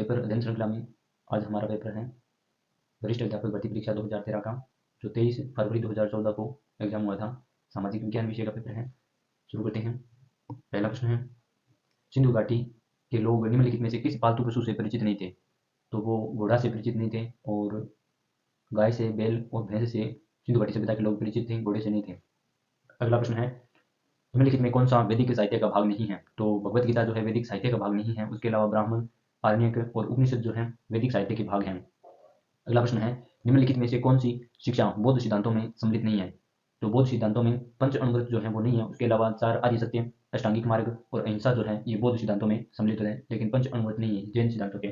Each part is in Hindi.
पेपर अध्ययन श्रृंखला में आज हमारा पेपर है वरिष्ठ अध्यापक भर्ती परीक्षा 2013 का, जो 23 फरवरी 2014 को एग्जाम हुआ था। सामाजिक विज्ञान विषय का पेपर है। शुरू करते हैं। पहला प्रश्न है, सिंधु घाटी के लोग निम्नलिखित में से किस पालतू पशु से परिचित नहीं थे? तो वो घोड़ा से परिचित नहीं थे, और गाय से, बैल और भैंस से सिंधु घाटी सभ्यता के लोग परिचित थे, घोड़े से नहीं थे। अगला प्रश्न है, निम्नलिखित में कौन सा वैदिक साहित्य का भाग नहीं है? तो भगवत गीता जो है वैदिक साहित्य का भाग नहीं है। उसके अलावा ब्राह्मण, आरण्यक और उपनिषद जो है वैदिक साहित्य के भाग हैं। अगला प्रश्न है, निम्नलिखित में से कौन सी शिक्षा बौद्ध सिद्धांतों में सम्मिलित नहीं है? तो बौद्ध सिद्धांतों में पंच अनुव्रत जो है वो नहीं है। उसके अलावा 4 आर्य सत्य, अष्टांगिक मार्ग और अहिंसा जो है ये बौद्ध सिद्धांतों में सम्मिलित है, लेकिन पंच अनुव्रत नहीं है जैन सिद्धांतों के।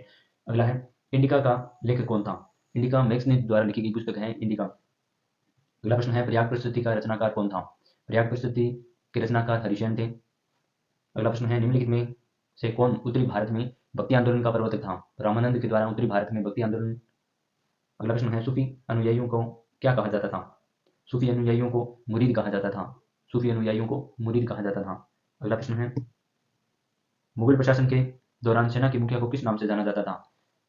अगला है, इंडिका का लेखक कौन था? इंडिका मैक्सनिज द्वारा लिखी गई पुस्तक है इंडिका। अगला प्रश्न है, प्रयाग प्रस्तुति का रचनाकार कौन था? प्रयाग प्रस्तुति के रचनाकार हरिशयन थे। अगला प्रश्न है, निम्नलिखित में से कौन उत्तरी भारत में भक्ति आंदोलन का प्रवर्तक था? रामानंद के द्वारा उत्तरी भारत में भक्ति आंदोलन। अगला प्रश्न है, सूफी अनुयायियों को क्या कहा जाता था? सूफी अनुयायियों को मुरीद कहा जाता था। सूफी अनुयायियों को मुरीद कहा जाता था। अगला प्रश्न है, मुगल प्रशासन के दौरान सेना के मुखिया को किस नाम से जाना जाता था?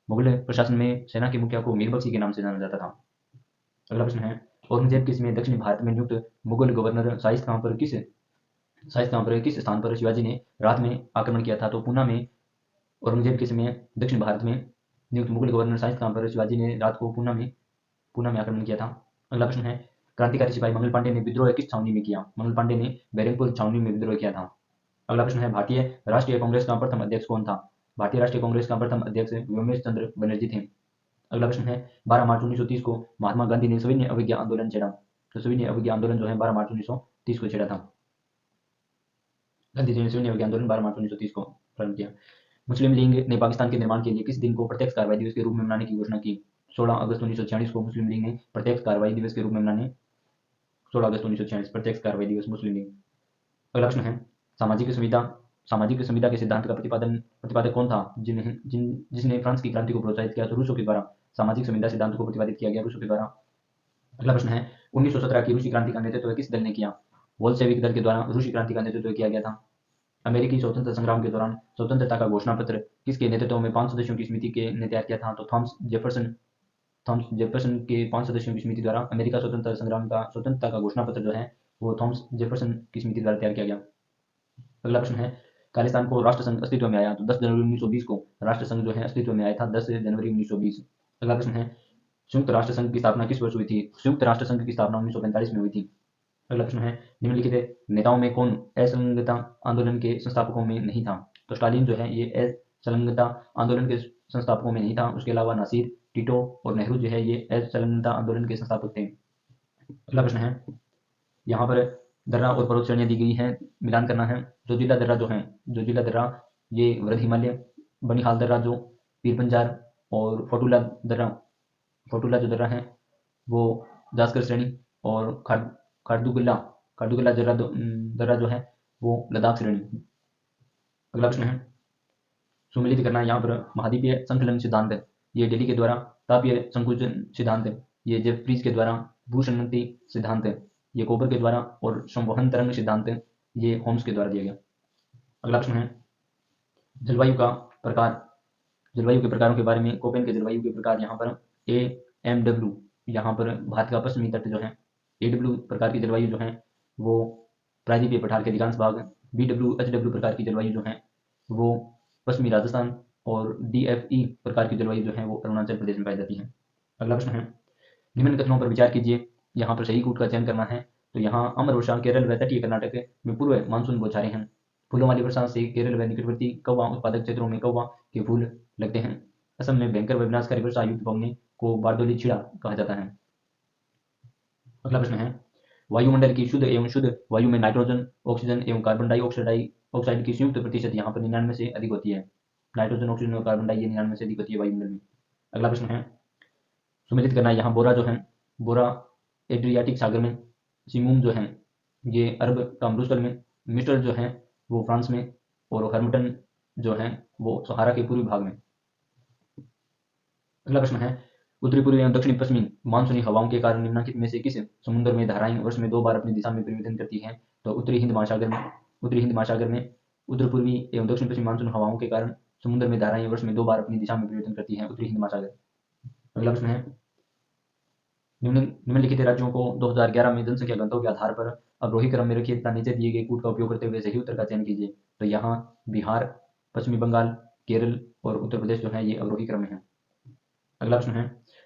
मुगल प्रशासन में सेना के मुखिया को मीर बख्शी के नाम से जाना जाता था। अगला प्रश्न है, औरंगजेब के समय दक्षिण भारत में नियुक्त मुगल गवर्नर शाहिद खां पर किस स्थान पर शिवाजी ने रात में आक्रमण किया था? तो पूना में औरंगजेब के समय दक्षिण भारत में नियुक्त मुगल गवर्नर शाहिद खां पर शिवाजी ने रात को पूना में आक्रमण किया था। अगला प्रश्न है, क्रांतिकारी सिपाही मंगल पांडे ने विद्रोह किस छावनी में किया? मंगल पांडे ने बैरकपुर छावनी में विद्रोह किया था। अगला प्रश्न है, भारतीय राष्ट्रीय कांग्रेस का प्रथम अध्यक्ष कौन था? भारतीय राष्ट्रीय कांग्रेस का प्रथम अध्यक्ष व्योमेश चंद्र बनर्जी थे। अगला प्रश्न है, 12 मार्च 1930 को महात्मा गांधी ने सविनय अवज्ञा आंदोलन छेड़ा। तो सविनय अवज्ञा आंदोलन जो है 12 मार्च 1930 को छेड़ा था। गांधी जी ने सविनय अवज्ञा आंदोलन 12 मार्च 1930 को प्रारंभ किया। मुस्लिम लीग ने पाकिस्तान के निर्माण के लिए किस दिन को प्रत्यक्ष कार्रवाई दिवस के रूप में मनाने की घोषणा की? 16 अगस्त 1946 को मुस्लिम लीग ने प्रत्यक्ष कार्रवाई दिवस के रूप में मनाने 16 अगस्त 1946 प्रत्यक्ष कार्रवाई दिवस मुस्लिम लीग। अगला प्रश्न है, सामाजिक संविदा के सिद्धांत का प्रतिपादक कौन था? जिसने फ्रांस की क्रांति को प्रोत्साहित किया? तो रूसो के द्वारा सामाजिक संविदा सिद्धांत को प्रतिपादित किया गया रूसो के द्वारा। अगला प्रश्न है, 1917 की रूसी क्रांति का नेतृत्व किस दल ने किया? बोल्शेविक दल के द्वारा रूसी क्रांति का नेतृत्व किया गया था। अमेरिकी स्वतंत्रता संग्राम के दौरान स्वतंत्रता का घोषणा पत्र किसके नेतृत्व में 5 सदस्यों की समिति ने तैयार किया था? तो थॉमस जेफरसन के 5 सदस्यों की समिति द्वारा अमेरिका स्वतंत्रता का घोषणा पत्र जो है वो थॉमस जेफरसन की समिति द्वारा तैयार किया गया। अगला प्रश्न है, खालिस्तान को राष्ट्रसंघ अस्तित्व में आया? तो 10 जनवरी 1920 को राष्ट्रसंघ जो है अस्तित्व में आया था, 10 जनवरी 1920। अगला प्रश्न है, संयुक्त राष्ट्र संघ की स्थापना किस वर्ष हुई थी? संयुक्त राष्ट्र संघ की स्थापना 1945 में हुई थी। अगला प्रश्न है, निम्नलिखित नेताओं में कौन असंलग्नता आंदोलन के संस्थापकों में नहीं था? तो स्टालिन जो है ये असंलग्नता आंदोलन के संस्थापकों में नहीं था। उसके अलावा नासिर, टीटो और नेहरू जो है ये असंलग्नता आंदोलन के संस्थापक थे। अगला प्रश्न है, यहाँ पर दर्रा और पर्वत श्रेणियां दी गई है, मिलान करना है। जोजिला दर्रा ये वृद्ध हिमालय, बनिहाल दर्रा जो पीर पंजार, और फोटुला जो दर्रा है वो जास्कर श्रेणी, और खारदुगला दर्रा जो है वो लद्दाख श्रेणी। अगला प्रश्न है, सुमेलित करना है यहाँ पर। महाद्वीपीय संकलन सिद्धांत ये दिल्ली के द्वारा, तापीय संकुचन सिद्धांत ये जेफ्रीज के द्वारा, भूसंगति सिद्धांत ये कोबर के द्वारा, और संवहन तरंग सिद्धांत ये होम्स के द्वारा दिया गया। अगला प्रश्न है, जलवायु के प्रकारों के बारे में। कोपेन के जलवायु के प्रकार यहाँ पर AMW, यहाँ पर भारत का पश्चिमी तट जो है। AW प्रकार की जलवायु जो है वो प्रायद्वीपीय पठार के अधिकांश भाग। BWHW प्रकार की जलवायु जो है वो पश्चिमी राजस्थान, और DFE प्रकार की जलवायु जो है वो अरुणाचल प्रदेश में पाई जाती है। अगला प्रश्न है, निम्न कथनों पर विचार कीजिए। यहाँ पर सही कूट का चयन करना है। तो यहाँ अमर वर्षा केरल व तटीय कर्नाटक में पूर्व मानसून बौछारें हैं। फूलों वाली वर्षा से केरल व निकटवर्ती कौवा उत्पादक क्षेत्रों में कौवा के फूल लगते हैं। असम में भयंकर व विनाशकारी वर्षा युक्त पवने को बारदोली छिड़ा कहा जाता है। अगला प्रश्न है, वायुमंडल की शुद्ध एवं शुद्ध वायु में नाइट्रोजन, ऑक्सीजन एवं कार्बन डाइऑक्साइड की संयुक्त प्रतिशत यहाँ पर 99 से अधिक होती है। नाइट्रोजन, ऑक्सीजन और कार्बन डाई 99 से अधिक होती है वायुमंडल में। अगला प्रश्न है, सुमेलित करना है यहाँ। बोरा एड्रियाटिक सागर में, सिमूम जो है ये अरब का मरुस्थल में, मिस्टर जो है वो फ्रांस में, और हर्मटन जो है वो सहारा के पूर्वी भाग में। अगला प्रश्न है, उत्तरी पूर्वी एवं दक्षिणी पश्चिमी मानसूनी हवाओं के कारण निम्नलिखित में से किस समुद्र में धाराएं वर्ष में 2 बार अपनी दिशा में परिवर्तन करती हैं? तो उत्तरी हिंद महासागर में उत्तर पूर्वी एवं दक्षिण पश्चिमी मानसून हवाओं के कारण समुद्र में धाराएं वर्ष में 2 बार अपनी दिशा में परिवर्तन करती हैं? उत्तरी हिंद महासागर। अगला प्रश्न है, निम्नलिखित राज्यों को 2011 में जनसंख्या घनत्व के आधार पर अवरोही क्रम में रखिए तथा नीचे दिए गए कूट का उपयोग करते हुए सही उत्तर का चयन कीजिए। तो यहाँ बिहार, पश्चिमी बंगाल, केरल और उत्तर प्रदेश जो है ये अवरोही क्रम में है। अगला प्रश्न है,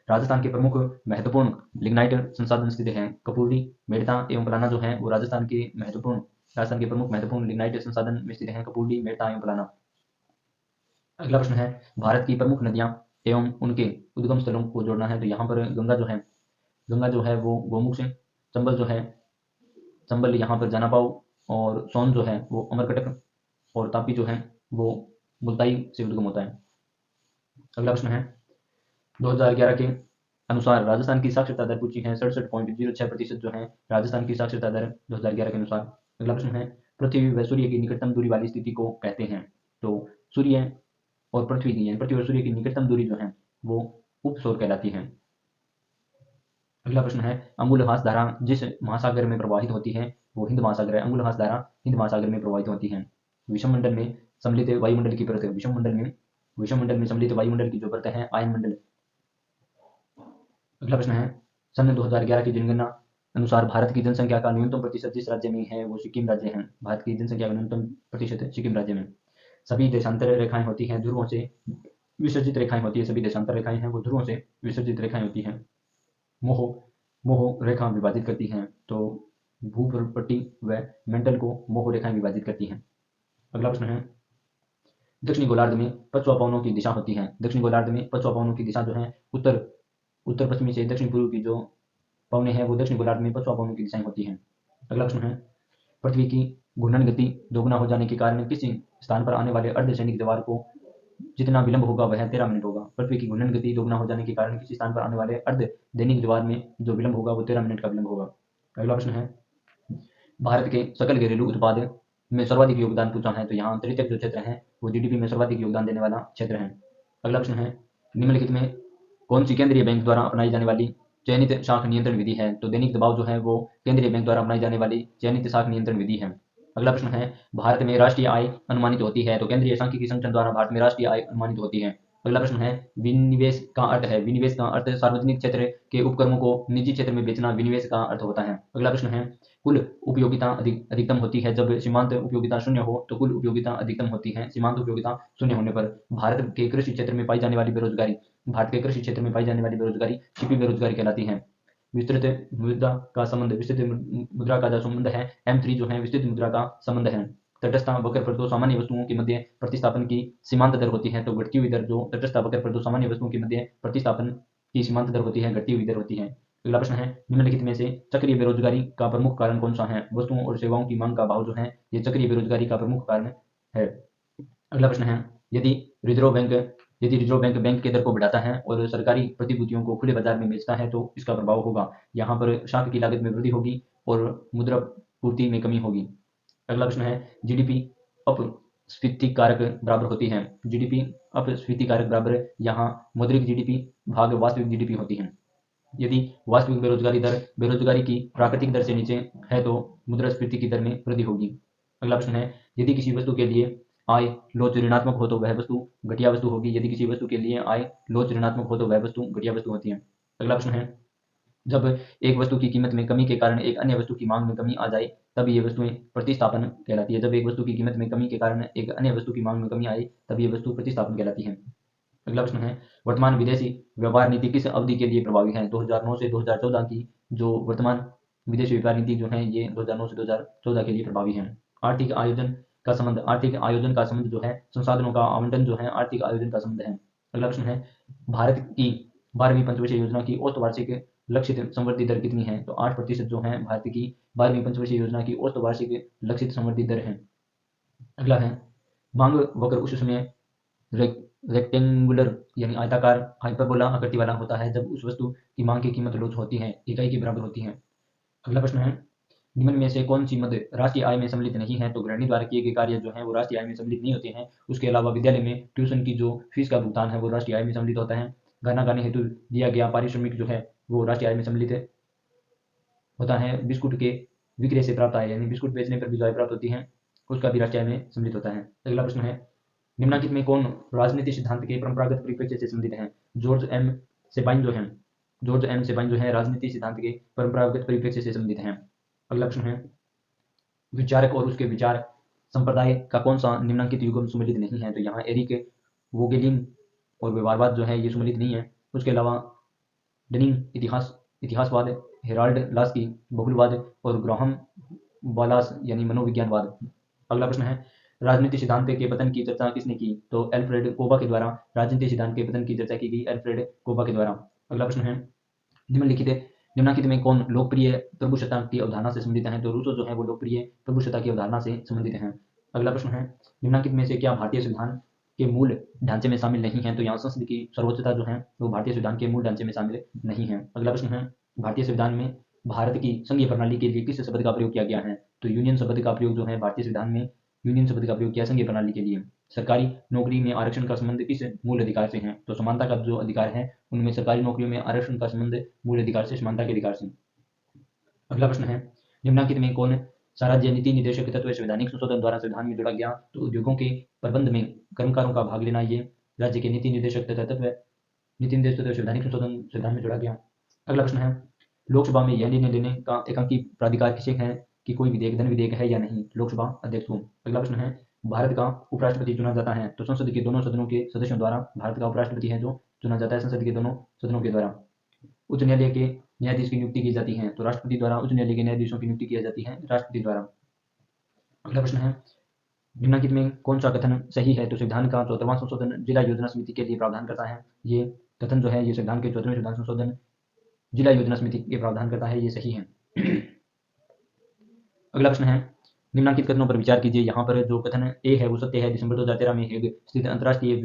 राजस्थान के प्रमुख महत्वपूर्ण लिग्नाइट संसाधन स्थित हैं? कपूरी, मेड़ता एवं पलाना जो है वो राजस्थान के प्रमुख महत्वपूर्ण लिग्नाइट संसाधन में स्थित हैं, कपूरी, मेड़ता एवं पलाना। अगला प्रश्न है, भारत की प्रमुख नदियां एवं उनके उद्गम स्थलों को जोड़ना है। तो यहाँ पर गंगा जो है वो गोमुख से, चंबल यहाँ पर जानापाव, और सोन जो है वो अमरकटक, और तापी जो है वो मुल्ताई से उद्गम होता है। अगला प्रश्न है, 2011 के अनुसार राजस्थान की साक्षरता दर पूछी है। 67.06% जो है राजस्थान की साक्षरता दर 2011 के अनुसार। अगला प्रश्न है, पृथ्वी व सूर्य की निकटतम दूरी वाली स्थिति को कहते हैं? तो सूर्य और पृथ्वी की, पृथ्वी और सूर्य की निकटतम दूरी जो है वो उपसौर कहलाती है। अगला प्रश्न है, अंगुलहास धारा जिस महासागर में प्रवाहित होती है वो हिंद महासागर है। अंगुलहास धारा हिंद महासागर में प्रवाहित होती है। विषममंडल में सम्मिलित वायुमंडल की परत, विषममंडल में सम्मिलित वायुमंडल की जो परत है आयन मंडल। अगला प्रश्न है, सन 2011 की जनगणना अनुसार भारत की जनसंख्या का न्यूनतम प्रतिशत जिस राज्य में है वो सिक्किम राज्य है। भारत की जनसंख्या का न्यूनतम प्रतिशत सिक्किम राज्य में। सभी देशांतर रेखाएं होती हैं ध्रुवों से विसर्जित रेखाएं होती है। सभी देशांतर रेखाएं हैं वो ध्रुवों से विसर्जित रेखाएं होती हैं। मोह रेखा विभाजित करती हैं। तो भूपट्टी व मेंटल को मोह रेखाएं विभाजित करती हैं। अगला प्रश्न है, दक्षिणी गोलार्ध में पश्चिम पवनों की दिशा होती है। दक्षिणी गोलार्ध में पश्चिम पवनों की दिशा जो है उत्तर पश्चिमी से दक्षिण पूर्व की जो पवने हैं वो दक्षिण गोलार्ध में पश्चिम पवनों की दिशाएं होती हैं। अगला प्रश्न है, पृथ्वी की घूर्णन गति दोगुना हो जाने के कारण किसी स्थान पर आने वाले अर्धसैनिक जवार को जितना विलंब होगा वह 13 मिनट होगा। पृथ्वी की घूर्णन गति दोगुना हो जाने के कारण किसी स्थान पर आने वाले अर्ध दैनिक ज्वार में जो विलंब होगा वो 13 मिनट का विलंब होगा। अगला प्रश्न है, भारत के सकल घरेलू उत्पाद में सर्वाधिक योगदान पूछा है। तो यहाँ तृतीयक जो क्षेत्र है वो जीडीपी में सर्वाधिक योगदान देने वाला क्षेत्र है। अगला प्रश्न है, निम्नलिखित में कौन सी केंद्रीय बैंक द्वारा अपनाई जाने वाली चयनित शाख नियंत्रण विधि है? तो दैनिक दबाव जो है वो केंद्रीय बैंक द्वारा अपनाई जाने वाली चयनित शाख नियंत्रण विधि है। अगला प्रश्न है, भारत में राष्ट्रीय आय अनुमानित होती है। तो केंद्रीय सांख्यिकी संगठन द्वारा भारत में राष्ट्रीय आय अनुमानित होती है। अगला प्रश्न है, विनिवेश का अर्थ है। विनिवेश का अर्थ सार्वजनिक क्षेत्र के उपक्रमों को निजी क्षेत्र में बेचना विनिवेश का अर्थ होता है। अगला प्रश्न है, कुल उपयोगिता अधिकतम होती है जब सीमांत उपयोगिता शून्य हो। तो कुल उपयोगिता अधिकतम होती है सीमांत उपयोगिता शून्य होने पर। भारत के कृषि क्षेत्र में पाई जाने वाली बेरोजगारी छिपी बेरोजगारी कहलाती है। विस्तृत मुद्रा का जो संबंध है M3 जो है विस्तृत मुद्रा का संबंध है। तटस्थ वक्र पर दो सामान्य वस्तुओं के मध्य प्रतिस्थापन की सीमांत दर होती है। तो घटती हुई दर जो तटस्थ वक्र पर दो सामान्य वस्तुओं के मध्य प्रतिस्थापन की सीमांत दर होती है, घटती हुई दर होती है। अगला प्रश्न है, निम्नलिखित में से चक्रीय बेरोजगारी का प्रमुख कारण कौन सा है? वस्तुओं और सेवाओं की मांग का भाव जो है ये चक्रीय बेरोजगारी का प्रमुख कारण है। अगला प्रश्न है, यदि रिजर्व बैंक के दर को बढ़ाता है और सरकारी प्रतिभूतियों को खुले बाजार में बेचता है तो इसका प्रभाव होगा। यहाँ पर शाख की लागत में वृद्धि होगी और मुद्रा पूर्ति में कमी होगी। अगला प्रश्न है, जीडीपी अपस्फीति कारक बराबर होती है। जीडीपी अपस्फीति कारक बराबर यहाँ मौद्रिक जीडीपी भाग वास्तविक जीडीपी होती है। यदि वास्तविक बेरोजगारी की प्राकृतिक दर से नीचे है तो मुद्रास्फीति की दर में वृद्धि होगी। अगला प्रश्न है, यदि किसी वस्तु के लिए आय लोच ऋणात्मक हो तो वह वस्तु घटिया वस्तु होगी। यदि किसी वस्तु के लिए आय लोच ऋणात्मक हो तो वह वस्तु घटिया वस्तु होती है। अगला प्रश्न है, जब एक वस्तु की कीमत में कमी के कारण एक अन्य वस्तु की मांग में कमी आ जाए तब ये वस्तुएं प्रतिस्थापन कहलाती है। जब एक वस्तु की कीमत में कमी के कारण एक अन्य वस्तु की मांग में कमी आए तब ये वस्तु प्रतिस्थापन कहलाती है। अगला प्रश्न है, वर्तमान विदेशी व्यापार नीति किस अवधि के लिए प्रभावी है? 2009 से 2014 की जो वर्तमान विदेशी व्यापार नीति जो है ये 2009 से 2014 के लिए प्रभावी है। आर्थिक आयोजन का संबंध जो है संसाधनों का आवंटन जो है आर्थिक आयोजन का संबंध है। अगला प्रश्न है, भारत की 12वीं पंचवर्षीय योजना की औसत वार्षिक लक्षित संवृद्धि दर कितनी है? तो 8% जो है भारत की 12वीं पंचवर्षीय योजना की औसत वार्षिक लक्षित संवृद्धि दर है। अगला है, मांग वक्र उस समय रेक्टेंगुलर यानी आयताकार हाइपरबोला आकृति वाला होता है जब उस वस्तु की मांग की कीमत लोच होती है इकाई के बराबर होती है। अगला प्रश्न है, निम्न में से कौन सी मद राष्ट्रीय आय में सम्मिलित नहीं है? तो गृहिणी द्वारा किए गए कार्य जो है वो राष्ट्रीय आय में सम्मिलित नहीं होते हैं। उसके अलावा विद्यालय में ट्यूशन की जो फीस का भुगतान है वो राष्ट्रीय आय में सम्मिलित होता है। गाना गाने हेतु दिया गया पारिश्रमिक जो है वो राष्ट्रीय आय में सम्मिलित होता है। बिस्कुट के विक्रय से प्राप्त आय यानी बिस्कुट बेचने पर भी जो आय प्राप्त होती है उसका भी राष्ट्रीय आय में सम्मिलित होता है। अगला प्रश्न है, निम्नलिखित में कौन राजनीति सिद्धांत के परंपरागत परिप्रेक्ष्य से संबंधित हैं? जॉर्ज एम सेबाइन जो है राजनीति सिद्धांत के परंपरागत परिप्रेक्ष्य से संबंधित हैं। अगला प्रश्न है, विचारक और उसके विचार संप्रदाय का कौन सा निम्नलिखित युगम सम्मिलित नहीं है? तो यहाँ एरिक वोगेलिन और व्यवहारवाद जो है ये सम्मिलित नहीं है। उसके अलावा डनिंग इतिहासवाद, हेराल्ड लास्की बहुलवाद और ग्राहम वालास यानी मनोविज्ञानवाद। अगला प्रश्न है, राजनीति सिद्धांत के पतन की चर्चा किसने की? तो एल्फ्रेड कोबा के द्वारा राजनीति सिद्धांत के पतन की चर्चा की गई एल्फ्रेड कोबा के द्वारा। अगला प्रश्न है, निम्नलिखित में कौन लोकप्रिय प्रभुसत्ता की अवधारणा से संबंधित है? तो रूसो जो है वो लोकप्रिय प्रभुसत्ता की अवधारणा से संबंधित है। अगला प्रश्न है, निम्नलिखित में से क्या भारतीय संविधान के मूल ढांचे में शामिल नहीं है? तो यहाँ संसद की सर्वोच्चता जो है वो भारतीय संविधान के मूल ढांचे में शामिल नहीं है। अगला प्रश्न है, भारतीय संविधान में भारत की संघीय प्रणाली के लिए किस शब्द का प्रयोग किया गया है? तो यूनियन शब्द का प्रयोग जो है भारतीय संविधान में यूनियन शब्द का प्रयोग किया संघीय प्रणाली के लिए। सरकारी नौकरी में आरक्षण का संबंध किस मूल अधिकार से है? तो समानता का जो अधिकार है उनमें सरकारी नौकरियों में आरक्षण का संबंध मूल अधिकार से, समानता के अधिकार से। अगला प्रश्न है, निम्नलिखित में कौन सा राज्य नीति निर्देशक तत्व संवैधानिक संशोधन द्वारा संविधान में जोड़ा गया? तो उद्योगों के प्रबंध में कर्मकारों का भाग लेना ये राज्य के नीति निर्देशक तत्व संवैधानिक संशोधन संविधान में जोड़ा गया। अगला प्रश्न है, लोकसभा में यह निर्णय लेने का एकांकी प्राधिकार किसे है कि कोई विधेयक धन विधेयक है या नहीं? लोकसभा अध्यक्ष को। अगला प्रश्न है, भारत का उपराष्ट्रपति चुना जाता है? तो संसद के दोनों सदनों के सदस्यों द्वारा भारत का उपराष्ट्रपति है जो चुना जाता है संसद के दोनों सदनों के द्वारा। उच्च न्यायालय के न्यायाधीश की नियुक्ति की जाती है? तो राष्ट्रपति द्वारा उच्च न्यायालय के न्यायाधीशों की नियुक्ति की जाती है राष्ट्रपति द्वारा। अगला प्रश्न है, निम्नलिखित में कौन सा कथन सही है? तो संविधान का 14वां संशोधन जिला योजना समिति के लिए प्रावधान करता है। ये कथन जो है ये संविधान के 14वें संविधान संशोधन जिला योजना समिति के प्रावधान करता है, ये सही है। अगला प्रश्न है, निम्नलिखित कथनों पर विचार कीजिए। यहाँ पर जो कथन ए है वो सत्य है। दिसंबर 2013 में हेग स्थित अंतर्राष्ट्रीय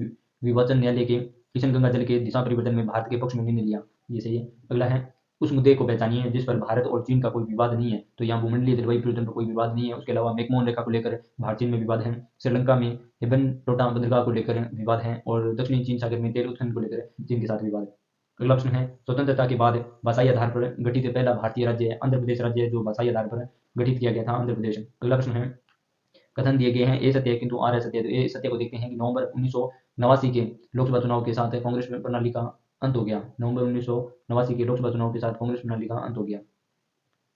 विवाचन न्यायालय के किशनगंगा जल के दिशा परिवर्तन में भारत के पक्ष में निर्णय लिया, ये सही है। अगला है, उस मुद्दे को पहचानिए जिस पर भारत और चीन का कोई विवाद नहीं है। तो यहाँ भूमंडलीय जलवायु परिवर्तन पर कोई विवाद नहीं है। उसके अलावा मैकमोहन रेखा को लेकर भारत चीन में विवाद है। श्रीलंका में हेबन टोटा बंदरगाह को लेकर विवाद है और दक्षिणी चीन सागर में तेल उत्खनन को लेकर चीन के साथ विवाद है। अगला प्रश्न है, स्वतंत्रता के बाद भाषाई आधार पर गठित पहला भारतीय राज्य है आंध्र प्रदेश राज्य है जो भाषाई आधार पर गठित किया गया था, आंध्र प्रदेश। अगला प्रश्न है, कथन दिए गए हैं ए सत्य है किंतु आर असत्य है। तो ए सत्य को देखते हैं कि नवंबर 1989 के लोकसभा चुनाव के साथ कांग्रेस प्रणाली का अंत हो गया। नवंबर 1989 के लोकसभा चुनाव के साथ कांग्रेस प्रणाली का अंत हो गया।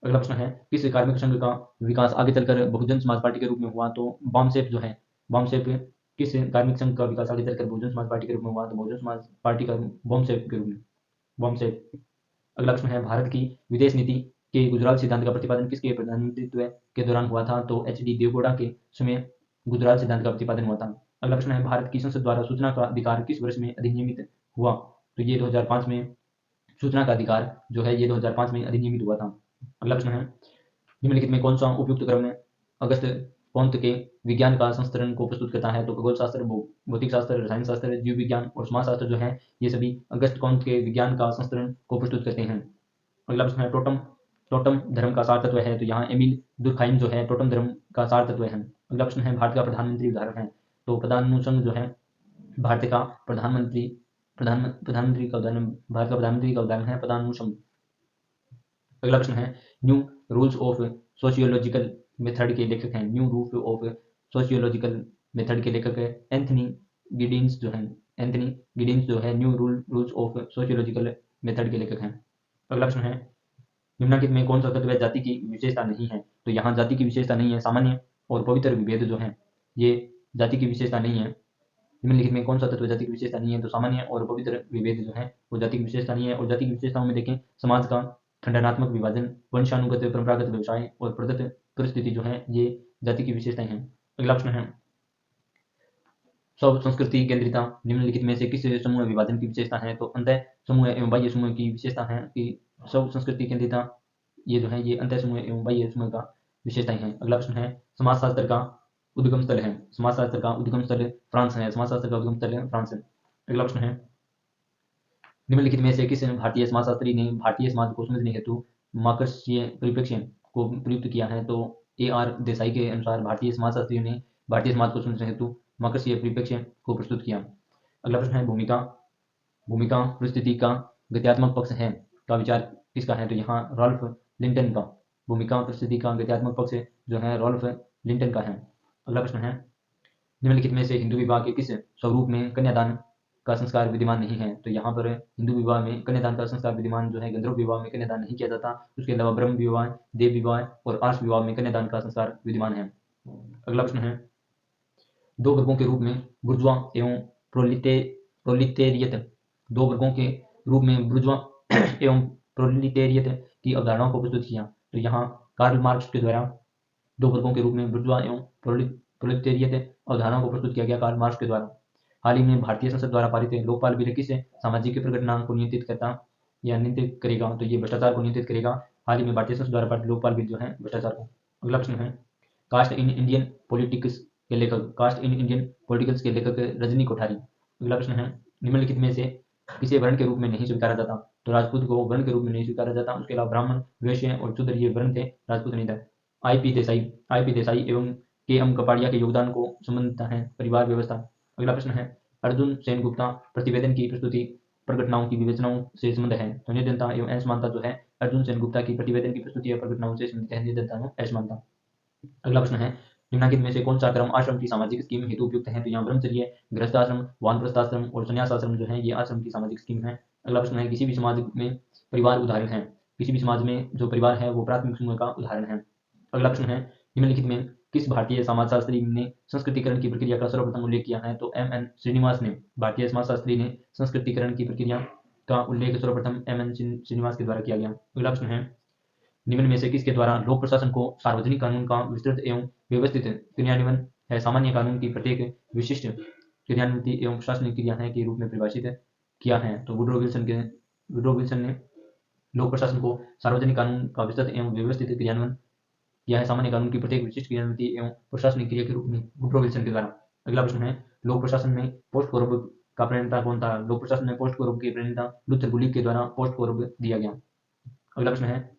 अगला प्रश्न है, किस कार्मिक संघ का विकास आगे चलकर बहुजन समाज पार्टी के रूप में हुआ? तो बामसेफ जो है, बामसेफ किस कार्मिक संघ का विकास आगे चलकर बहुजन समाज पार्टी के रूप में हुआ? तो बहुजन समाज पार्टी का बामसेफ के रूप में, बामसेफ। अगला प्रश्न है, भारत की विदेश नीति के गुजराल सिद्धांत का प्रतिपादन किसके प्रधानमंत्रित्व के दौरान हुआ था? तो एच.डी. देवगौड़ा के समय गुजराल सिद्धांत का प्रतिपादन हुआ था। अगला प्रश्न है, भारत की संसद द्वारा सूचना का अधिकार किस वर्ष में अधिनियमित हुआ? तो ये 2005 में सूचना का अधिकार जो है ये 2005 में अधिनियमित हुआ था। अगला प्रश्न है, निम्नलिखित में कौन सा उपयुक्त क्रम अगस्त कौंत के विज्ञान का संस्करण को प्रस्तुत करता है? तो खगोल शास्त्र, भौतिक शास्त्र, रसायन शास्त्र, जीव विज्ञान और समाजशास्त्र जो है ये सभी अगस्त कौंत के विज्ञान का संस्करण को प्रस्तुत करते हैं। अगला प्रश्न है, टोटम धर्म का सार तत्व है? तो यहाँ एमिल दुर्खाइम जो है टोटम धर्म का सार तत्व है। अगला प्रश्न है, भारत का प्रधानमंत्री उदाहरण है? तो पदानुषंग जो है भारत का प्रधानमंत्री का उदाहरण, भारत का प्रधानमंत्री का उदाहरण है पदानुषंग। अगला प्रश्न है, new rules of sociological method के लेखक हैं? New rules of sociological method के लेखक है एंथनी गिडिन्स जो है, एंथनी गिडिन्स जो है new rules of sociological method के लेखक हैं। अगला प्रश्न है, निम्नलिखित में कौन सा तत्व जाति की विशेषता नहीं है? तो यहाँ जाति की विशेषता नहीं है, सामान्य और पवित्र विभेद जो है ये जाति की विशेषता नहीं है। निम्नलिखित में कौन सा तत्व जाति की विशेषता नहीं है? तो सामान्य और पवित्र विभेद जो है वो जाति की विशेषता नहीं है। और जाति की विशेषताओं में देखें, समाज का खंडनात्मक विभाजन, वंशानुगत परंपरागत व्यवसाय और प्रदत्त परिस्थिति जो है ये जाति की विशेषताएं हैं। अगला प्रश्न है, सब संस्कृति केंद्रिता निम्नलिखित में से किस समूह विभाजन की विशेषता है? तो अंत समूह एवं बाह्य समूह की विशेषता है कि सब संस्कृति केंद्रिता ये जो है ये अंत समूह एवं बाह्य समूह का विशेषताएं हैं। अगला प्रश्न है, समाजशास्त्र का उद्गम स्थल है? समाजशास्त्र का उद्गम स्थल फ्रांस है, समाजशास्त्र का उद्गम स्थल है फ्रांस है। अगला प्रश्न है, निम्नलिखित में से किस भारतीय समाजशास्त्री ने भारतीय समाज को समझने हेतु मार्क्सीय परिप्रेक्ष्य को प्रयुक्त किया है? तो A.R. देसाई के अनुसार भारतीय समाजशास्त्रियों ने भारतीय समाज को समझने हेतु मार्क्सीय परिप्रेक्ष्य को प्रस्तुत किया। अगला प्रश्न है, भूमिका परिस्थिति का गत्यात्मक पक्ष है का विचार किसका है? तो यहाँ रॉल्फ लिंटन का, भूमिका परिस्थिति का गत्यात्मक पक्ष जो है रॉल्फ लिंटन का है। अगला प्रश्न है, निम्नलिखित में से हिंदू विवाह के किस स्वरूप में कन्यादान का संस्कार विद्यमान नहीं है? तो यहाँ पर हिंदू विवाह में कन्यादान का संस्कार विद्यमान जो है, गंधर्व विवाह में कन्यादान नहीं किया जाता। उसके अलावा ब्रह्म विवाह, देव विवाह और आर्ष विवाह में कन्यादान का संस्कार विद्यमान है। अगला प्रश्न है, दो वर्गों के रूप में बुर्जुआ एवं प्रोलिटेरियत, दो वर्गों के रूप में बुर्जुआ एवं प्रोलिटेरियत की अवधारणाओं को प्रस्तुत किया। तो यहाँ कार्ल मार्क्स के द्वारा दो वर्गों के रूप में बुर्जुआ एवं प्रोलिटेरियत अवधारणाओं को प्रस्तुत किया गया कार्ल मार्क्स के द्वारा। हाल ही में भारतीय संसद द्वारा पारित लोकपाल बिल किस सामाजिक प्रगटना को नियंत्रित करता या नियंत्रित करेगा? तो ये भ्रष्टाचार को नियंत्रित करेगा। हाल ही में भारतीय संसद द्वारा पारित लोकपाल बिल जो है भ्रष्टाचार को। अगला प्रश्न है, कास्ट इन इंडियन पॉलिटिक्स के लेखक, कास्ट इन इंडियन पॉलिटिकल्स के लेखक रजनी कोठारी। अगला प्रश्न है, निम्नलिखित में से किसे वर्ण के रूप में नहीं स्वीकारा जाता? तो राजपूत को वर्ण के रूप में नहीं स्वीकारा जाता। उसके अलावा ब्राह्मण, वैश्य और शूद्र ये वर्ण थे, राजपूत नहीं था। आई पी देसाई एवं के एम कपाड़िया के योगदान को संबंधता है परिवार व्यवस्था। अगला प्रश्न है, अर्जुन सेनगुप्ता प्रतिवेदन की प्रस्तुति प्रघटनाओं की विवेचनाओं से संबंध है। तो निर्धनता एवं असमानता जो है अर्जुन सेनगुप्ता की प्रतिवेदन की प्रस्तुति और प्रघटनाओं से संबंधित है, निर्धनता एवं असमानता। अगला प्रश्न है, निम्नलिखित में से कौन सा क्रम आश्रम की सामाजिक स्कीम हेतु उपयुक्त है? तो यहाँ ब्रह्मचर्य, गृहस्थाश्रम, वानप्रस्थाश्रम और संन्यासाश्रम जो है ये आश्रम की सामाजिक स्कीम है। अगला प्रश्न है, किसी भी समाज में परिवार उदाहरण है, किसी भी समाज में जो परिवार है वो प्राथमिक समूह का उदाहरण है। अगला प्रश्न है, निम्नलिखित में किस भारतीय समाजशास्त्री ने संस्कृतिकरण की प्रक्रिया का सर्वप्रथम उल्लेख किया है? तो एम एन श्रीनिवास ने, भारतीय समाजशास्त्री ने संस्कृतिकरण की प्रक्रिया का उल्लेख सर्वप्रथम एम एन श्रीनिवास के द्वारा किया गया। अगला प्रश्न है, निम्न में से किसके द्वारा लोक प्रशासन को सार्वजनिक कानून का विस्तृत एवं व्यवस्थित क्रियान्वयन है? सामान्य कानून की प्रत्येक विशिष्ट क्रियान्विति एवं प्रशासनिक क्रिया है के रूप में परिभाषित किया है। तो वुड्रो विल्सन ने लोक प्रशासन को सार्वजनिक कानून का विस्तृत एवं व्यवस्थित क्रियान्वयन किया है सामान्य कानून की प्रत्येक विशिष्ट क्रियान्विति एवं प्रशासनिक क्रिया के रूप में वुड्रो विल्सन के द्वारा। अगला प्रश्न है, लोक प्रशासन में पोस्ट कोरब का प्रणेता कौन था? लोक प्रशासन में पोस्ट कोरब के प्रणेता लुथर गुलिक के द्वारा पोस्ट कोरब दिया गया। अगला प्रश्न है,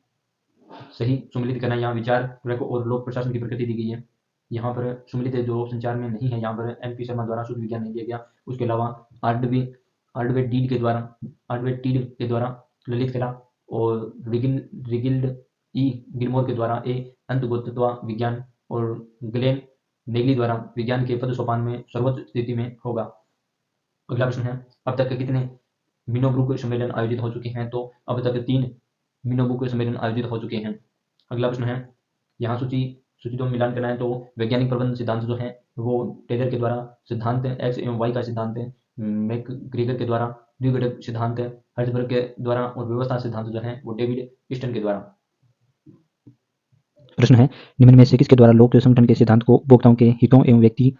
सही सुमिलित करना, यहाँ विचार और लोक प्रशासन की प्रकृति दी गई है। यहाँ पर सुमिलित जो ऑप्शन 4 में नहीं है, यहाँ पर एम पी शर्मा द्वारा शुद्ध विज्ञान नहीं दिया गया। उसके अलावा आर्डवे टीड के द्वारा ललित कला और रिगिल्ड ई गिलमोर के द्वारा अंतर्गोतत्व विज्ञान और ग्लेन नेगली द्वारा विज्ञान के पद सोपान में सर्वोच्च स्थिति में होगा। अगला प्रश्न है, अब तक कितने मिनोब्रुक सम्मेलन आयोजित हो चुके हैं? तो अब तक 3 मिनोब्रुक सम्मेलन आयोजित हो चुके हैं। अगला प्रश्न है, यहाँ सूची तो मिलान करना है। तो वैज्ञानिक प्रबंध सिद्धांत जो है वो टेलर के द्वारा सिद्धांत एक्स एवं वाई का सिद्धांत है, मैकग्रेगर के द्वारा द्विघटक सिद्धांत है, हर्ट्जबर्ग के द्वारा और व्यवस्था सिद्धांत जो है वो डेविड ईस्टन के द्वारा। प्रश्न है, निम्न में से किसके द्वारा लोक संगठन के सिद्धांत को उपभोक्ताओं के हितों एवं व्यक्ति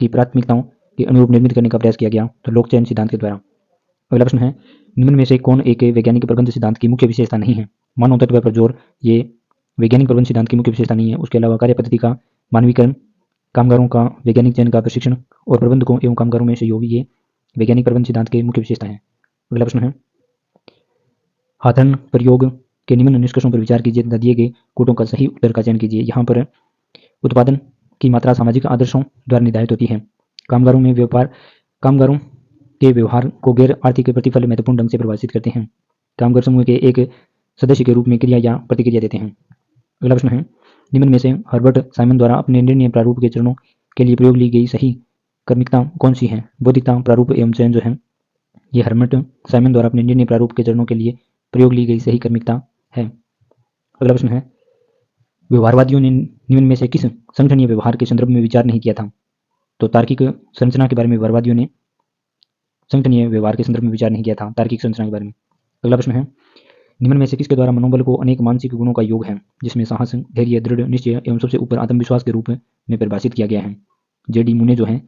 की प्राथमिकताओं के अनुरूप निर्मित करने का प्रयास किया गया? तो लोक चयन सिद्धांत के द्वारा। अगला प्रश्न है, निम्न में से कौन एक वैज्ञानिक प्रबंध सिद्धांत की मुख्य विशेषता नहीं है? मानव तत्व पर जोर ये वैज्ञानिक प्रबंध सिद्धांत की मुख्य विशेषता नहीं है। उसके अलावा कार्य पद्धति का मानवीकरण, कामगारों का वैज्ञानिक चयन का प्रशिक्षण और प्रबंधकों एवं कामगारों में सहयोग ये वैज्ञानिक प्रबंध सिद्धांत की मुख्य विशेषता है। अगला प्रश्न है, हाथन प्रयोग के निम्न निष्कर्षों पर विचार कीजिए तथा दिए गए कोटों का सही उत्तर का चयन कीजिए। यहाँ पर उत्पादन की मात्रा सामाजिक आदर्शों द्वारा निर्धारित होती है। कामगारों के व्यवहार को गैर आर्थिक प्रतिफल महत्वपूर्ण ढंग से प्रभावित करते हैं। कामगार समूह के एक सदस्य के रूप में क्रिया या प्रतिक्रिया देते हैं। अगला प्रश्न है, निम्न में से हर्बर्ट साइमन द्वारा अपने निर्णय प्रारूप के चरणों के लिए प्रयोग ली गई सही क्रमिकता कौन सी है? बौद्धिकता, प्रारूप एवं चयन जो है ये हर्बर्ट साइमन द्वारा अपने निर्णय प्रारूप के चरणों के लिए प्रयोग ली गई सही क्रमिकता है। अगला प्रश्न है, व्यवहारवादियों ने निम्न में से किस संगठनीय व्यवहार के संदर्भ में विचार नहीं किया था? तो तार्किक संरचना के बारे में व्यवहारवादियों ने संगठनीय व्यवहार के संदर्भ में विचार नहीं किया था, तार्किक संरचना के बारे में। अगला प्रश्न है, निम्न में से किसके द्वारा मनोबल को अनेक मानसिक गुणों का योग है जिसमें साहस, धैर्य, दृढ़ निश्चय एवं सबसे ऊपर आत्मविश्वास के रूप में परिभाषित किया गया है? जेडी मुने जो है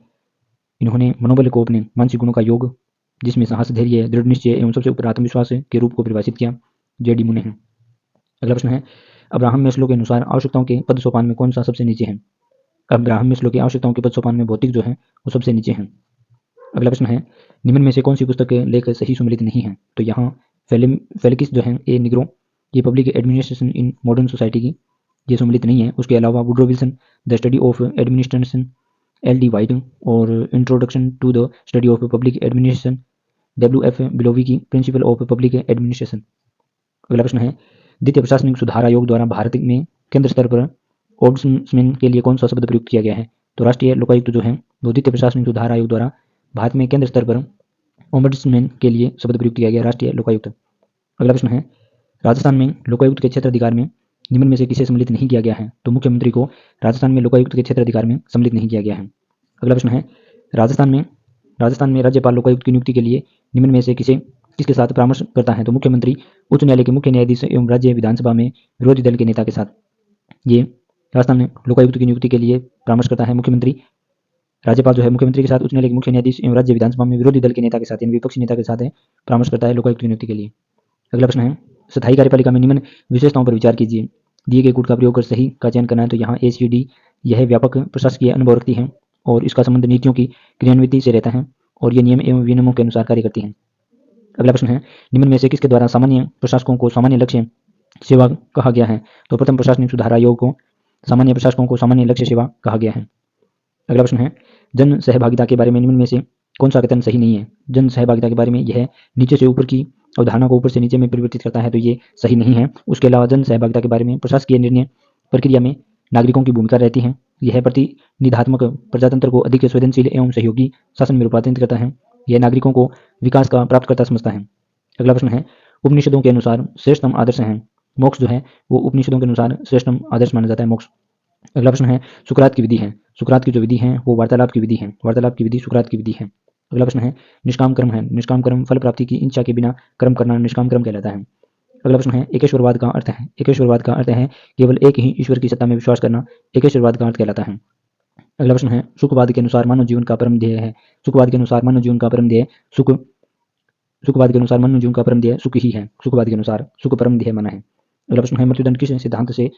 इन्होंने मनोबल को अपने मानसिक गुणों का योग जिसमें साहस, धैर्य, दृढ़ निश्चय एवं सबसे ऊपर आत्मविश्वास के रूप को परिभाषित किया, जेडी मुने है। अगला प्रश्न है, अब्राहम मैस्लो के अनुसार आवश्यकताओं के पद सोपान में कौन सा सबसे नीचे है? अब्राहम मैस्लो की आवश्यकताओं के पद सोपान में भौतिक जो है वो सबसे नीचे है। अगला प्रश्न है, निम्न में से कौन सी पुस्तक लेख सही सुमिलित नहीं है? तो यहाँ फेलिक्स जो है ए निग्रो ये public administration in modern society की ये सम्मिलित नहीं है। उसके अलावा Woodrow Wilson the study of administration L D White और introduction to the study of public administration WF बिलोवी की प्रिंसिपल ऑफ पब्लिक एडमिनिस्ट्रेशन। अगला प्रश्न है, द्वितीय प्रशासनिक सुधार आयोग द्वारा भारत में केंद्र स्तर पर ओम्बुड्समैन के लिए कौन सा शब्द प्रयुक्त किया गया है? तो राष्ट्रीय लोकायुक्त जो है द्वितीय प्रशासनिक सुधार आयोग द्वारा भारत में केंद्र स्तर पर ओम्बड्समैन के लिए शब्द प्रयुक्त किया गया राष्ट्रीय लोकायुक्त। अगला प्रश्न है, राजस्थान में लोकायुक्त के क्षेत्राधिकार में निम्न में से किसे सम्मिलित नहीं किया गया है? तो मुख्यमंत्री को राजस्थान में लोकायुक्त के क्षेत्राधिकार में सम्मिलित नहीं किया गया है। अगला प्रश्न है, राजस्थान में राज्यपाल लोकायुक्त की नियुक्ति के लिए निम्न में से किसके साथ परामर्श करता है? तो मुख्यमंत्री उच्च न्यायालय के मुख्य न्यायाधीश एवं राज्य विधानसभा में विरोधी दल के नेता के साथ। ये राजस्थान में लोकायुक्त की नियुक्ति के लिए परामर्श करता है मुख्यमंत्री। राज्यपाल जो है मुख्यमंत्री के साथ उच्च न्यायालय के मुख्य न्यायाधीश एवं राज्य विधानसभा में विरोधी दल के नेता के साथ यानी विपक्षी नेता के साथ परामर्श करता है लोकायुक्त की नियुक्ति के लिए। अगला प्रश्न है, स्थायी कार्यपालिका में निम्न विशेषताओं पर विचार कीजिए। दिए गए कूट का प्रयोग कर सही का चयन करना है। तो यहाँ ACD यह व्यापक प्रशासकीय अनुभव रखती है और इसका संबंध नीतियों की क्रियान्विति से रहता है और ये नियम एवं विनियमों के अनुसार कार्य करती है। अगला प्रश्न है, निम्न में से किसके द्वारा सामान्य प्रशासकों को सामान्य लक्ष्य सेवा कहा गया है? तो प्रथम प्रशासनिक सुधार आयोग को सामान्य प्रशासकों को सामान्य लक्ष्य सेवा कहा गया है। अगला प्रश्न है, जन सहभागिता के बारे में निम्न में से कौन सा कथन सही नहीं है? जन सहभागिता के बारे में यह नीचे से ऊपर की अवधारणा को ऊपर से नीचे में परिवर्तित करता है, तो ये सही नहीं है। उसके अलावा जन सहभागिता के बारे में प्रशासकीय निर्णय प्रक्रिया में नागरिकों की भूमिका रहती है। यह प्रतिनिधात्मक प्रजातंत्र को अधिक संवेदनशील एवं सहयोगी शासन में रूपांतरित करता है। यह नागरिकों को विकास का प्राप्तकर्ता समझता है। अगला प्रश्न है, उपनिषदों के अनुसार श्रेष्ठतम आदर्श है। मोक्ष जो है वो उपनिषदों के अनुसार श्रेष्ठतम आदर्श माना जाता है मोक्ष। अगला प्रश्न है, सुकरात की विधि है। सुकरात की जो विधि है वो वार्तालाप की विधि है। वार्तालाप की विधि सुकरात की विधि है। अगला प्रश्न है, निष्काम कर्म है। निष्काम कर्म फल प्राप्ति की इच्छा के बिना कर्म करना निष्काम कर्म कहलाता है। अगला प्रश्न है, एकेश्वरवाद का अर्थ है। एकेश्वरवाद का अर्थ है केवल एक ही ईश्वर की सत्ता में विश्वास करना एकेश्वरवाद का अर्थ कहलाता है। अगला प्रश्न है, सुखवाद के अनुसार मानव जीवन का परम ध्येय है। सुखवाद के अनुसार मानव जीवन का परम ध्येय सुखवाद के अनुसार मानव जीवन का परम ध्येय सुख ही है। सुखवाद के अनुसार सुख परम ध्येय माना है। अगला प्रश्न है, मृत्युदंड किस सिद्धांत से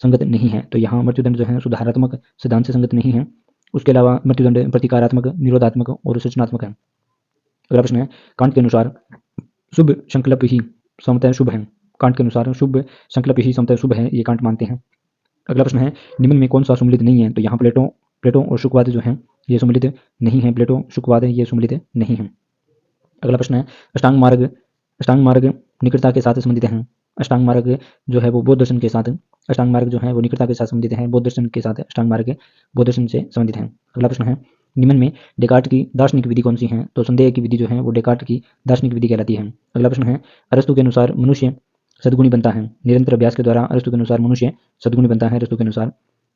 संगत नहीं है? तो यहाँ मृत्युदंड जो है सुधारात्मक सिद्धांत से संगत नहीं है। उसके अलावा मृत्युदंड प्रतिकारात्मक, निरोधात्मक और सूचनात्मक है। अगला प्रश्न है, कांट के अनुसार शुभ संकल्प ही समतः शुभ है। कांट के अनुसार शुभ संकल्प ही समतः शुभ है, ये कांट मानते हैं। अगला प्रश्न है, निम्न में कौन सा सम्मिलित नहीं है? तो यहाँ प्लेटो और शुकवाद जो है ये सम्मिलित नहीं है। प्लेटो शुकवाद है ये सम्मिलित नहीं है। अगला प्रश्न है, अष्टांग मार्ग निकटता के साथ संबंधित है। अष्टांग मार्ग जो है वो बौद्ध दर्शन के साथ अष्टांग मार्ग जो है वो निकटता के साथ संबंधित है। बौद्ध दर्शन के साथ अष्टांग मार्ग बौद्ध दर्शन से संबंधित है। अगला प्रश्न है, निम्न में डेकार्ट की दार्शनिक विधि कौन सी है? तो संदेह की विधि जो है वो डेकार्ट की दार्शनिक विधि कहलाती है। अगला प्रश्न है, अरस्तु के अनुसार मनुष्य सद्गुणी बनता है। निरंतर अभ्यास के द्वारा अरस्तु के अनुसार मनुष्य सद्गुणी बनता है। अरस्तु के अनुसार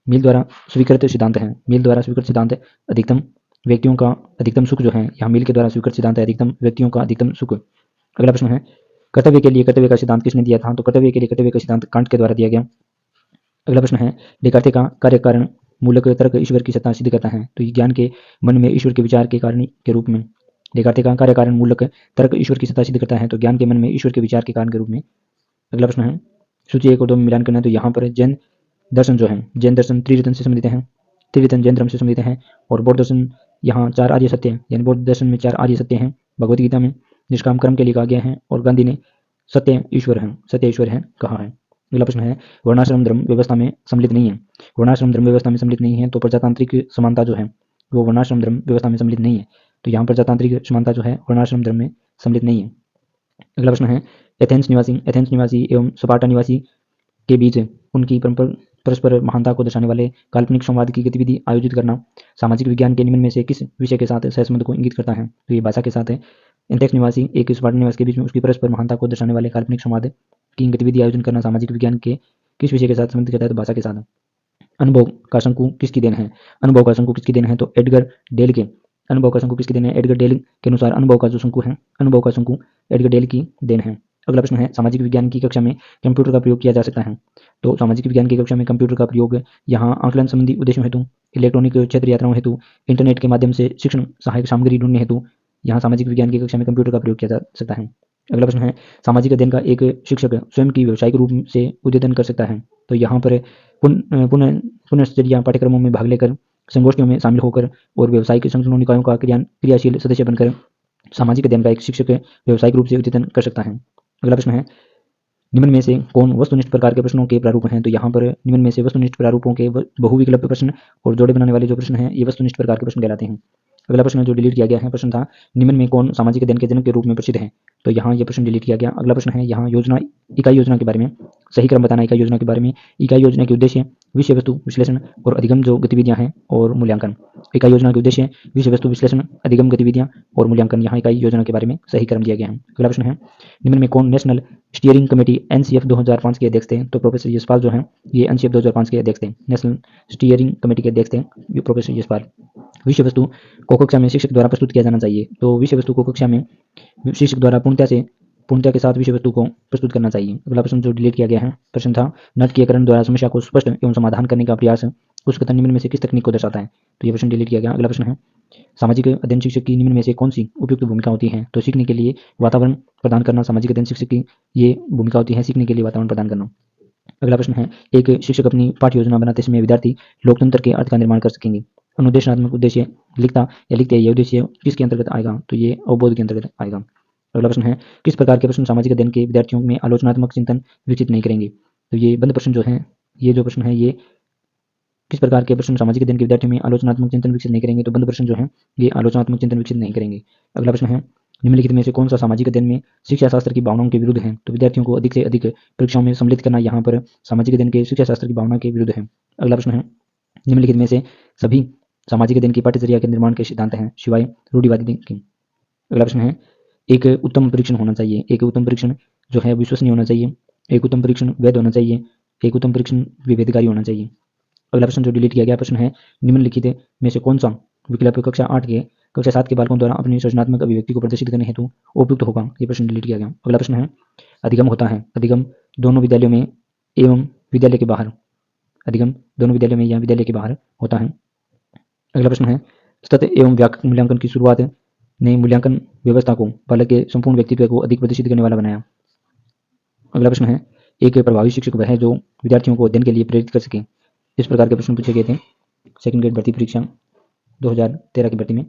मील द्वारा स्वीकृत सिद्धांत है। मील द्वारा स्वीकृत सिद्धांत अधिकतम व्यक्तियों का अधिकतम सुख जो है यहाँ मील के द्वारा स्वीकृत सिद्धांत है अधिकतम व्यक्तियों का अधिकतम सुख। अगला प्रश्न है, कर्तव्य के लिए कर्तव्य का सिद्धांत किसने दिया था? तो कर्तव्य के लिए कर्तव्य का सिद्धांत कांट के द्वारा दिया गया। अगला प्रश्न है, डेकार्ते का कार्य कारण मूलक तर्क ईश्वर की सत्ता सिद्ध करता है। तो ज्ञान के मन में ईश्वर के विचार के कारण के रूप में डेकार्ते का कार्य कारण मूलक तर्क ईश्वर की सत्ता सिद्ध करता है। तो ज्ञान के मन में ईश्वर के विचार के कारण के रूप में। अगला प्रश्न है, सूची 1 और 2 में मिलान करना है। तो यहाँ पर जैन दर्शन जो है जैन दर्शन त्रिरत्न से संबंधित है। त्रिरत्न जैन धर्म से संबंधित है। और बौद्ध दर्शन यहाँ 4 आर्य सत्य यानी बौद्ध दर्शन में 4 आर्य सत्य हैं। भगवत गीता में निष्काम कर्म के लिए कहा गया है और गांधी ने सत्य ईश्वर है कहा है। अगला प्रश्न है, वर्णाश्रम धर्म व्यवस्था में सम्मिलित नहीं है। वर्णाश्रम धर्म व्यवस्था में सम्मिलित नहीं है तो प्रजातांत्रिक समानता जो है वो वर्णाश्रम धर्म व्यवस्था में सम्मिलित नहीं है। तो यहाँ प्रजातांत्रिक समानता जो है वर्णाश्रम धर्म में सम्मिलित नहीं है। अगला प्रश्न है, एथेंस निवासी एवं स्पार्टा निवासी के बीच उनकी परस्पर महानता को दर्शाने वाले काल्पनिक संवाद की गतिविधि आयोजित करना सामाजिक विज्ञान के निम्न में से किस विषय के साथ सहसंबंध को इंगित करता है? तो ये भाषा के साथ है। एथेंस निवासी एक स्पार्टा निवासी के बीच में उसकी परस्पर महानता को दर्शाने वाले काल्पनिक संवाद की गतिविधि आयोजन करना सामाजिक विज्ञान के किस विषय के साथ संबंधित करता है? तो भाषा के साथ। अनुभव का शंकु किसकी देन है? अनुभव का शंकु किसकी देन है? तो एडगर डेल के। अनुभव का शंकु किसकी देन है? एडगर डेल के अनुसार अनुभव का जो शंकु है अनुभव का शंकु एडगर डेल की देन है। अगला प्रश्न है, सामाजिक विज्ञान की कक्षा में कंप्यूटर का प्रयोग किया जा सकता है। तो सामाजिक विज्ञान की कक्षा में कंप्यूटर का प्रयोग यहाँ आकलन संबंधी उद्देश्यों हेतु, इलेक्ट्रॉनिक क्षेत्र यात्राओं हेतु, इंटरनेट के माध्यम से शिक्षण सहायक सामग्री ढूंढने हेतु यहाँ सामाजिक विज्ञान की कक्षा में कंप्यूटर का प्रयोग किया जा सकता है। अगला प्रश्न है, सामाजिक अध्ययन का एक शिक्षक स्वयं की व्यावसायिक रूप से उद्यतन कर सकता है। तो यहाँ पर पुनश्चर्या पाठ्यक्रमों में भाग लेकर, संगोष्ठियों में शामिल होकर और व्यावसायिक संगठनों निकायों का क्रियाशील सदस्य बनकर सामाजिक अध्ययन का एक शिक्षक व्यावसायिक रूप से उद्यतन कर सकता है। अगला प्रश्न है, निम्न में से कौन वस्तुनिष्ठ प्रकार के प्रश्नों के प्रारूप हैं? तो यहाँ पर निम्न में से वस्तुनिष्ठ प्रारूपों के बहुविकल्प प्रश्न और जोड़े बनाने वाले जो प्रश्न हैं ये वस्तुनिष्ठ प्रकार के प्रश्न कहलाते हैं। अगला प्रश्न जो डिलीट किया गया है, प्रश्न था निम्न में कौन सामाजिक अध्ययन के जनक के रूप में प्रसिद्ध है। तो यहाँ ये प्रश्न डिलीट किया गया। अगला प्रश्न है यहाँ योजना, इकाई योजना के बारे में सही क्रम बताना। इकाई योजना के बारे में, इकाई योजना के उद्देश्य, विषय वस्तु विश्लेषण और अधिगम जो गतिविधियां हैं और मूल्यांकन। इकाई योजना के उद्देश्य, विषय वस्तु विश्लेषण, अधिगम गतिविधियां और मूल्यांकन, यहाँ इकाई योजना के बारे में सही क्रम दिया गया है। अगला प्रश्न है निम्न में कौन नेशनल स्टीयरिंग कमेटी एनसीएफ 2005 के अध्यक्ष थे। तो प्रोफेसर यशपाल जो हैं ये एनसीएफ 2005 के अध्यक्ष थे, नेशनल स्टीयरिंग कमेटी के अध्यक्ष थे ये प्रोफेसर यशपाल। विषय वस्तु को कक्षा में शिक्षक द्वारा प्रस्तुत किया जाना चाहिए। तो विषय वस्तु को कक्षा में शिक्षक द्वारा पूर्णता के साथ विषय वस्तु को प्रस्तुत करना चाहिए। अगला प्रश्न जो डिलीट किया गया है, प्रश्न था नाटकीयकरण द्वारा समस्या को स्पष्ट एवं समाधान करने का प्रयास उस कथन निम्न में से किस तकनीक को दर्शाता है। तो ये प्रश्न डिलीट किया गया। अगला प्रश्न है सामाजिक अध्ययन शिक्षक की निम्न में से कौन सी उपयुक्त भूमिका होती है। तो सीखने के लिए वातावरण प्रदान करना सामाजिक अध्ययन शिक्षक की ये भूमिका होती है, सीखने के लिए वातावरण प्रदान करना। अगला प्रश्न है एक शिक्षक अपनी पाठ्य योजना बनाते समय विद्यार्थी लोकतंत्र के अर्थ का निर्माण कर सकेंगे। अनुदेशनात्मक उद्देश्य लिखता या लिखते ये उद्देश्य किसके अंतर्गत आएगा। तो ये अवबोध के अंतर्गत आएगा। अगला प्रश्न है किस प्रकार के प्रश्न सामाजिक अध्ययन के विद्यार्थियों में आलोचनात्मक चिंतन विकसित नहीं करेंगे। तो ये बंद प्रश्न जो है, ये जो प्रश्न है ये किस प्रकार के प्रश्न सामाजिक अध्ययन के विद्यार्थियों में आलोचनात्मक चिंतन विकसित नहीं करेंगे। तो बंद प्रश्न जो है ये आलोचनात्मक चिंतन विकसित नहीं करेंगे। अगला प्रश्न है निम्नलिखित में से कौन सा सामाजिक अध्ययन में शिक्षा शास्त्र की भावनाओं के विरुद्ध है। तो विद्यार्थियों को अधिक से अधिक परीक्षाओं में सम्मिलित करना यहाँ पर सामाजिक अध्ययन के शिक्षा शास्त्र की भावना के विरुद्ध है। अगला प्रश्न है निम्नलिखित में से सभी सामाजिक अध्ययन की पाठ्यचर्या के निर्माण के सिद्धांत हैं शिवाय रूढ़िवादी के। अगला प्रश्न है एक उत्तम परीक्षण होना चाहिए। एक उत्तम परीक्षण जो है विश्वसनीय होना चाहिए, एक उत्तम परीक्षण वैध होना चाहिए, एक उत्तम परीक्षण विभेदकारी होना चाहिए। अगला प्रश्न जो डिलीट किया गया, प्रश्न है निम्नलिखित में से कौन सा विकल्प कक्षा 7 के बालकों द्वारा अपनी सृजनात्मक अभिव्यक्ति को प्रदर्शित करने हेतु उपयुक्त होगा। ये प्रश्न डिलीट किया गया। अगला प्रश्न है अधिगम होता है, अधिगम दोनों विद्यालयों में एवं विद्यालय के बाहर, अधिगम दोनों विद्यालयों में या विद्यालय के बाहर होता है। अगला प्रश्न है सतत एवं व्यापक मूल्यांकन की शुरुआत ने मूल्यांकन व्यवस्था को बालक के संपूर्ण व्यक्तित्व को अधिक प्रदर्शित करने वाला बनाया। अगला प्रश्न है एक प्रभावी शिक्षक वह है जो विद्यार्थियों को अध्ययन के लिए प्रेरित कर सके। इस प्रकार के प्रश्न पूछे गए थे सेकंड ग्रेड भर्ती परीक्षा 2013 की भर्ती में।